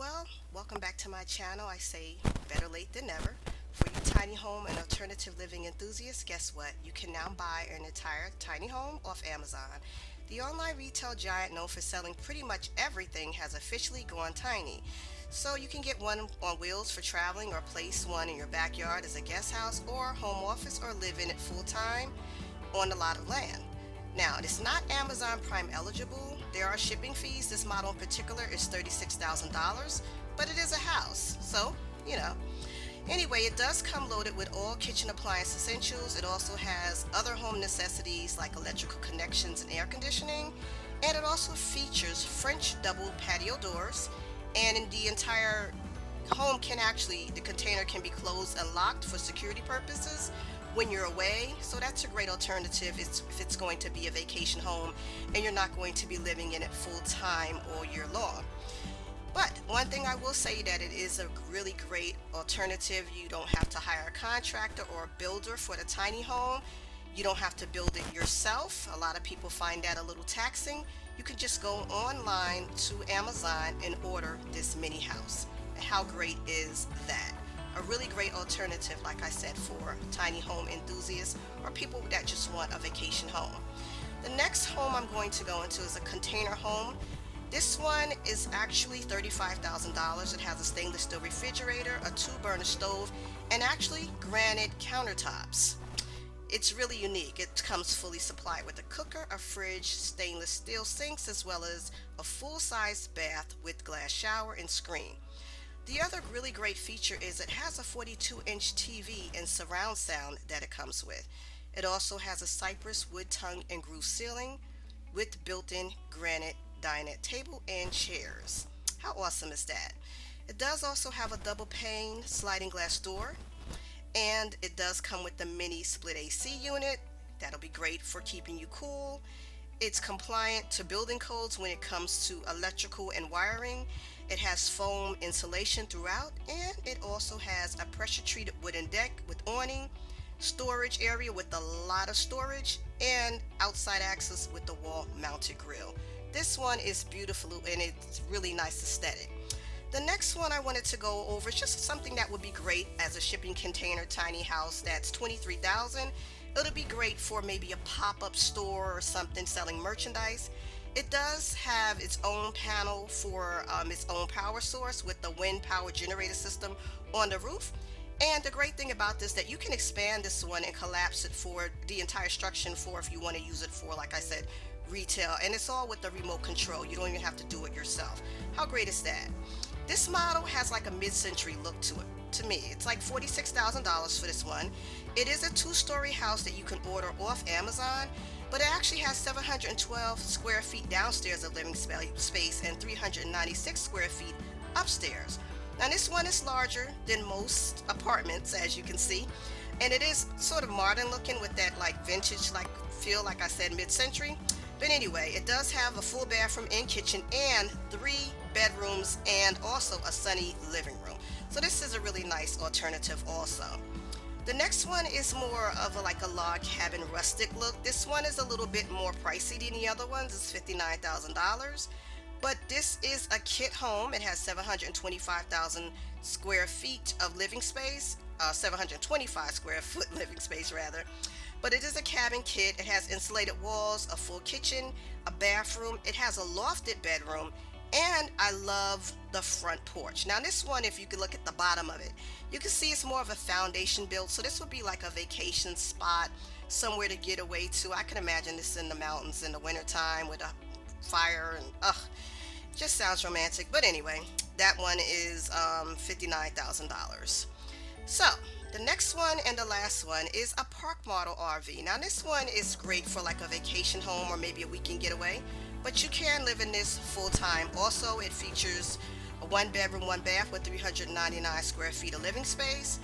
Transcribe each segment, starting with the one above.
Well, welcome back to my channel. I say better late than never. For you tiny home and alternative living enthusiasts, guess what? You can now buy an entire tiny home off Amazon. The online retail giant known for selling pretty much everything has officially gone tiny. So you can get one on wheels for traveling or place one in your backyard as a guest house or home office or live in it full time on a lot of land. Now, it is not Amazon Prime eligible. There are shipping fees. This model in particular is $36,000, but it is a house. So, you know. Anyway, it does come loaded with all kitchen appliance essentials. It also has other home necessities like electrical connections and air conditioning. And it also features French double patio doors. And in the entire home the container can be closed and locked for security purposes when you're away. So that's a great alternative if it's going to be a vacation home and you're not going to be living in it full time all year long. But one thing I will say that it is a really great alternative. You don't have to hire a contractor or a builder for the tiny home. You don't have to build it yourself. A lot of people find that a little taxing. You can just go online to Amazon and order this mini house. And how great is that? A really great alternative, like I said, for tiny home enthusiasts or people that just want a vacation home. The next home I'm going to go into is a container home. This one is actually $35,000. It has a stainless steel refrigerator, a two-burner stove, and actually granite countertops. It's really unique. It comes fully supplied with a cooker, a fridge, stainless steel sinks, as well as a full-size bath with glass shower and screen. The other really great feature is it has a 42-inch TV and surround sound that it comes with. It also has a cypress wood tongue and groove ceiling with built-in granite dinette table and chairs. How awesome is that? It does also have a double pane sliding glass door, and it does come with the mini split AC unit. That'll be great for keeping you cool. It's compliant to building codes when it comes to electrical and wiring. It has foam insulation throughout, and it also has a pressure treated wooden deck with awning, storage area with a lot of storage, and outside access with the wall mounted grill. This one is beautiful and it's really nice aesthetic. The next one I wanted to go over is just something that would be great as a shipping container tiny house. That's $23,000. It'll be great for maybe a pop-up store or something selling merchandise. It does have its own panel for its own power source with the wind power generator system on the roof. And the great thing about this that you can expand this one and collapse it for the entire structure for if you want to use it for, like I said, retail. And it's all with the remote control. You don't even have to do it yourself. How great is that? This model has like a mid-century look to it. To me, it's like $46,000 for this one. It is a two-story house that you can order off Amazon, but it actually has 712 square feet downstairs of living space and 396 square feet upstairs. Now this one is larger than most apartments, as you can see, and it is sort of modern looking with that like vintage like feel, like I said, mid-century. But anyway, it does have a full bathroom and kitchen and 3 bedrooms and also a sunny living room. So this is a really nice alternative also. The next one is more of like a log cabin rustic look. This one is a little bit more pricey than the other ones. It's $59,000. But this is a kit home. It has 725,000 square feet of living space, 725 square foot living space rather. But it is a cabin kit. It has insulated walls, a full kitchen, a bathroom. It has a lofted bedroom, and I love the front porch. Now this one, if you could look at the bottom of it, you can see it's more of a foundation build. So this would be like a vacation spot, somewhere to get away to. I can imagine this in the mountains in the wintertime with a fire and just sounds romantic. But anyway, that one is $59,000. So the next one and the last one is a park model RV. Now this one is great for like a vacation home or maybe a weekend getaway, but you can live in this full time. Also, it features a 1 bedroom, 1 bath with 399 square feet of living space.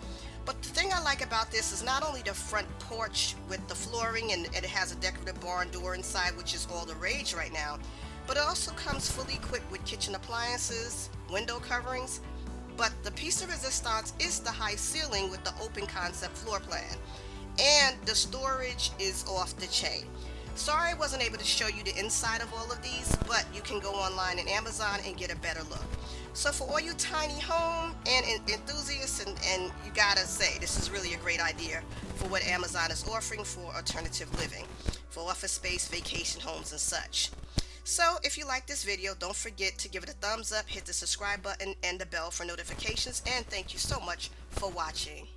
But the thing I like about this is not only the front porch with the flooring and it has a decorative barn door inside, which is all the rage right now, but it also comes fully equipped with kitchen appliances, window coverings. But the piece de resistance is the high ceiling with the open concept floor plan. And the storage is off the chain. Sorry I wasn't able to show you the inside of all of these, but you can go online in Amazon and get a better look. So for all you tiny home and enthusiasts, and you gotta say, this is really a great idea for what Amazon is offering for alternative living, for office space, vacation homes, and such. So if you like this video, don't forget to give it a thumbs up, hit the subscribe button and the bell for notifications, and thank you so much for watching.